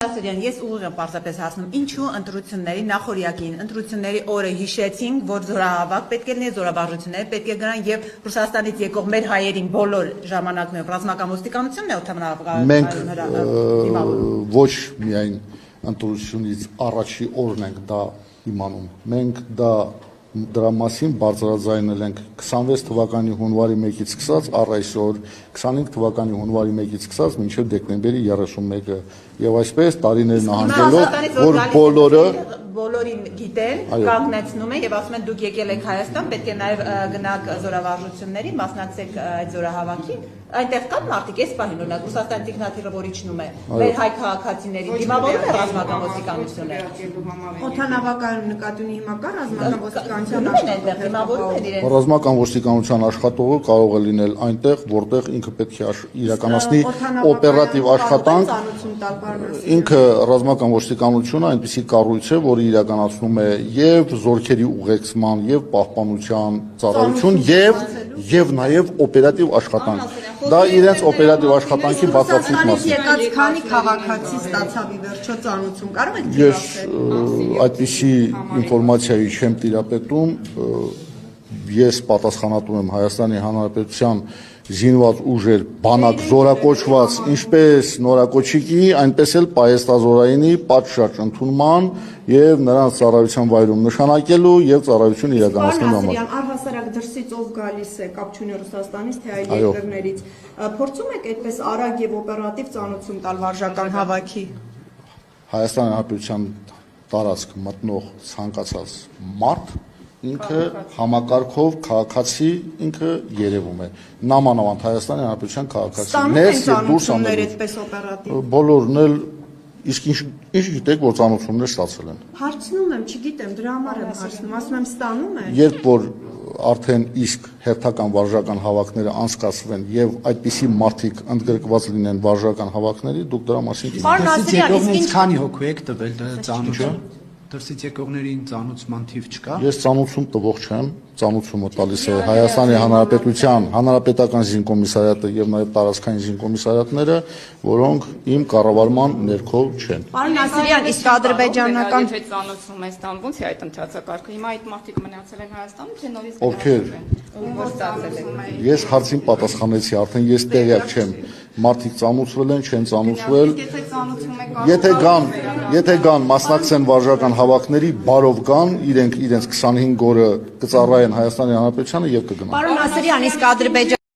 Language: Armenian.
Ես ուղիղ եմ պարզապես հասնում, ինչու ընտրությունների նախօրյակին, ընտրությունների օրը հիշեցինք, որ զորահավաք պետք է լինի, զորավարժություններ պետք է գնան եւ Ռուսաստանից եկող մեր հայերին բոլոր ժամանակներում ռազմական ոստիկանությունն է մենք ոչ միայն ընտրությունից առաջի օրն ենք դա իմանում, մենք դրա մասին բարձրաձայնել ենք 26 թվականի հունվարի 1-ից սկսած առ այսօր, 25 թվականի հունվարի 1-ից սկսած մինչև դեկտեմբերի 31-ը եւ այսպես տարիներ նահանջելով, որ բոլորին գիտեն, կանգնեցնում են եւ ասում են դուք եկել եք Հայաստան, պետք է նաեւ գնաք զորավարժությունների, մասնակցեք այդ զորահավաքին, այնտեղ կան մարդիկ, այս պահին օրինակ Ռուսաստանի տիկնաթիռը որ իջնում է, մեր հայ քաղաքացիների դիմավորում է ռազմական ոստիկանությունը։ Օդանավակայանում նկատի ունի հիմա կա ռազմական ոստիկանության ռազմական ոստիկանության աշխատողը կարող է լինել այնտեղ, որտեղ ինքը պետք է իրականացնի օպերատիվ աշխատանք, ինքը ռազմական ոստիկանությունը այնպիսի կառույց է, որը իրականացնում է եւ զորքերի ուղեկցման, եւ պահպանության ծառայություն, եւ նաեւ օպերատիվ աշխատանք։ Դա իրենց օպերատիվ աշխատանքի բացառիկ մասն է։ Եկած քանի քաղաքացի ստացավ ի վերջո ծանոթություն, կարող եք Ես այդպիսի ինֆորմացիայի չեմ տիրապետում, ես պատասխանատու եմ Հայաստանի Հանրապետության զինված ուժեր բանակ զորակոչված ինչպես նորակոչիկի, այնպես էլ պահեստազորայինի պատշաճ ընդունման եւ նրանց ծառայության վայրում նշանակելու եւ ծառայություն իրականացնելու համար։ Առհասարակ դրսից ով գալիս է, կապ չունի Ռուսաստանից, թե այլ երկրներից, փորձում եք այդպես արագ եւ օպերատիվ ծանոթություն տալ վարժական հավաքի։ Հայաստանի Հանրապետության տարածք մտնող ցանկացած մարդ ինքը համակարգով քաղաքացի ինքը երևում է նամանավանդ Հայաստանի Հանրապետության քաղաքացի ներս եւ դուրս անելու բոլորն էլ իսկ ինչ գիտեք որ ծանոթություններ ստացել են հարցնում եմ չգիտեմ դրա համար եմ հարցնում ասում եմ ստանում են երբ որ արդեն իսկ հերթական վարժական հավաքները անցկացվեն եւ այդպիսի մարդիկ ընդգրկված լինեն վարժական հավաքների դուք դրա մասին Դրսից քանի հոգու եք տվել ծանոթություն Դրսից եկողներին ծանոթման թիվ չկա։ Ես ծանոթություն տվող չեմ, ծանոթումը տալիս է Հայաստանի Հանրապետության հանրապետական զինկոմիսարիատը եւ նաեւ տարածքային զինկոմիսարիատները, որոնք իմ կառավարման ներքո չեն։ Պարոն Ասիրյան, իսկ ադրբեջանական եթե ծանոթվում է ստան, ո՞նց է այդ ընթացակարգը։ Հիմա այդ մարդիկ մնացել են Հայաստանում, թե նորից Ովքեր։ որ ստացել են։ Ես հարցին պատասխանեցի, արդեն ես տեղյակ չեմ։ Մարդիկ ծանոթվել են, չեն ծանոթվել։ Եթե կան մասնակցեն վարժական հավաքների, բարով կան, իրենց 25 օրը կծառայեն Հայաստանի Հանրապետությանը եւ կգնան։ Պարոն Ասիրյան, իսկ Ադրբեջան